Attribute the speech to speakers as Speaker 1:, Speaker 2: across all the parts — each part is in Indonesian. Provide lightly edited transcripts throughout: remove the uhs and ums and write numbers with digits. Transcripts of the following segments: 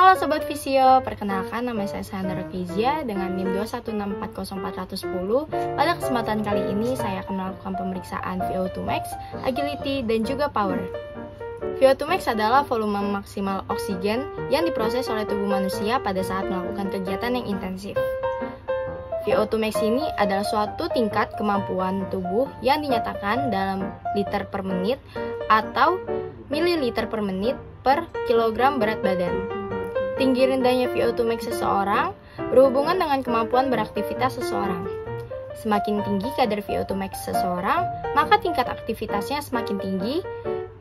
Speaker 1: Halo Sobat Visio, perkenalkan nama saya Sandra Kezia dengan NIM 216404010. Pada kesempatan kali ini saya akan melakukan pemeriksaan VO2 max, agility, dan juga power. VO2 max adalah volume maksimal oksigen yang diproses oleh tubuh manusia pada saat melakukan kegiatan yang intensif. VO2 max ini adalah suatu tingkat kemampuan tubuh yang dinyatakan dalam liter per menit atau mililiter per menit per kilogram berat badan. Tinggi rendahnya VO2 max seseorang berhubungan dengan kemampuan beraktivitas seseorang. Semakin tinggi kadar VO2 max seseorang, maka tingkat aktivitasnya semakin tinggi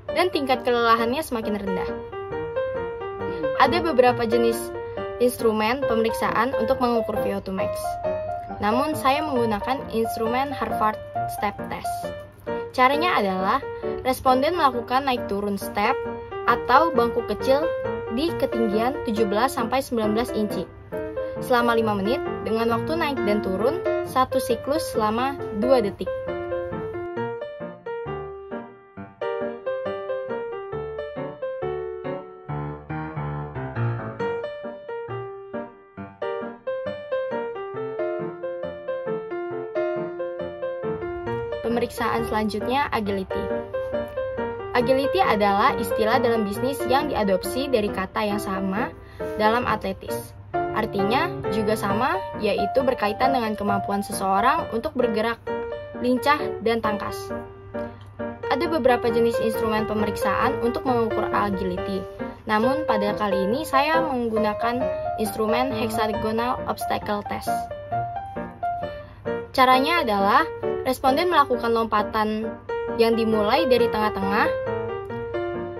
Speaker 1: dan tingkat kelelahannya semakin rendah. Ada beberapa jenis instrumen pemeriksaan untuk mengukur VO2 max. Namun saya menggunakan instrumen Harvard Step Test. Caranya adalah responden melakukan naik turun step atau bangku kecil di ketinggian 17-19 inci selama 5 menit dengan waktu naik dan turun 1 siklus selama 2 detik. Pemeriksaan selanjutnya agility. Agility adalah istilah dalam bisnis yang diadopsi dari kata yang sama dalam atletis. Artinya juga sama, yaitu berkaitan dengan kemampuan seseorang untuk bergerak, lincah, dan tangkas. Ada beberapa jenis instrumen pemeriksaan untuk mengukur agility. Namun pada kali ini saya menggunakan instrumen hexagonal obstacle test. Caranya adalah responden melakukan lompatan yang dimulai dari tengah-tengah,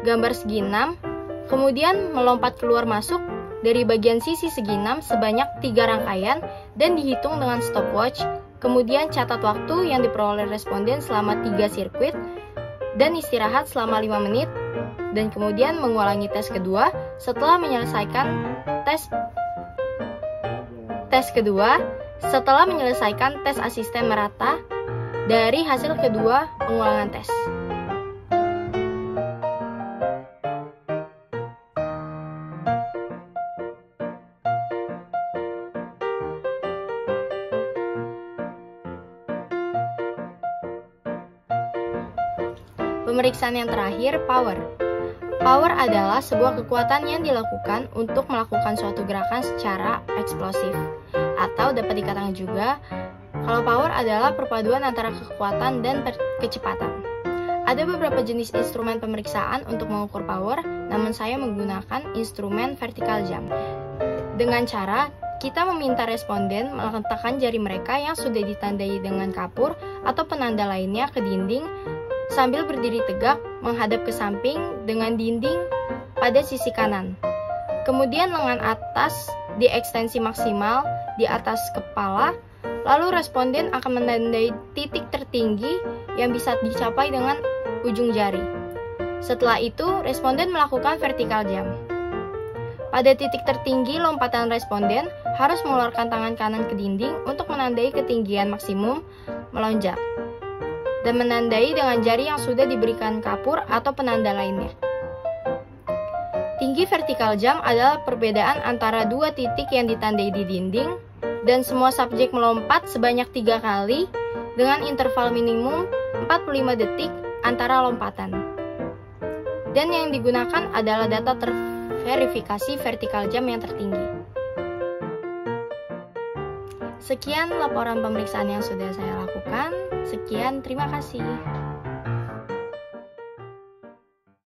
Speaker 1: gambar segi 6, kemudian melompat keluar masuk dari bagian sisi segi 6 sebanyak 3 rangkaian dan dihitung dengan stopwatch, kemudian catat waktu yang diperoleh responden selama 3 sirkuit dan istirahat selama 5 menit, dan kemudian mengulangi tes kedua setelah menyelesaikan tes asisten merata dari hasil kedua pengulangan tes. Pemeriksaan yang terakhir, power. Power adalah sebuah kekuatan yang dilakukan untuk melakukan suatu gerakan secara eksplosif, atau dapat dikatakan juga kalau power adalah perpaduan antara kekuatan dan kecepatan. Ada beberapa jenis instrumen pemeriksaan untuk mengukur power, namun saya menggunakan instrumen vertical jump. Dengan cara kita meminta responden meletakkan jari mereka yang sudah ditandai dengan kapur atau penanda lainnya ke dinding sambil berdiri tegak menghadap ke samping dengan dinding pada sisi kanan. Kemudian lengan atas diekstensi maksimal di atas kepala. Lalu responden akan menandai titik tertinggi yang bisa dicapai dengan ujung jari. Setelah itu, responden melakukan vertical jump. Pada titik tertinggi, lompatan responden harus mengeluarkan tangan kanan ke dinding untuk menandai ketinggian maksimum melonjak, dan menandai dengan jari yang sudah diberikan kapur atau penanda lainnya. Tinggi vertical jump adalah perbedaan antara dua titik yang ditandai di dinding, dan semua subjek melompat sebanyak 3 kali dengan interval minimum 45 detik antara lompatan. Dan yang digunakan adalah data terverifikasi vertical jump yang tertinggi. Sekian laporan pemeriksaan yang sudah saya lakukan. Sekian, terima kasih.